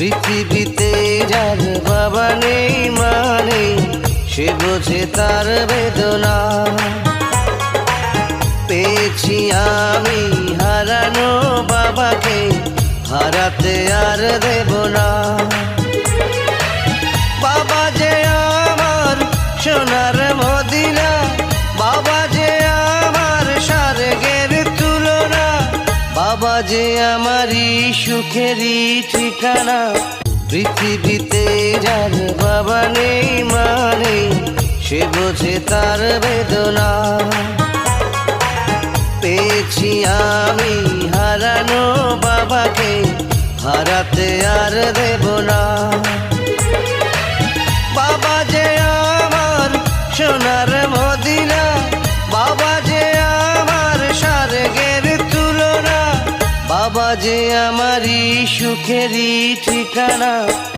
পৃথিবীতে যার বাবা নেই মানে সে বোঝে তার বেদনা। পেয়েছি আমি হারানো বাবাকে, হারাতে আর দেব না। বাবা যে আমার সোনার মদিনা, বাবা যে আমার স্বর্গের তুলনা, বাবা যে আমারই সুখেরই ঠিকানা। পৃথিবীতে যার বাবা নেই মানে সে বোঝে তার বেদনা। পেয়েছি আমি হারানো বাবাকে, হারাতে আর দেব না। বাবা যে আমার সোনার মদিনা, বাবা যে আমার স্বর্গের তুলনা, বাবা যে আমারই সুখেরই ঠিকানা।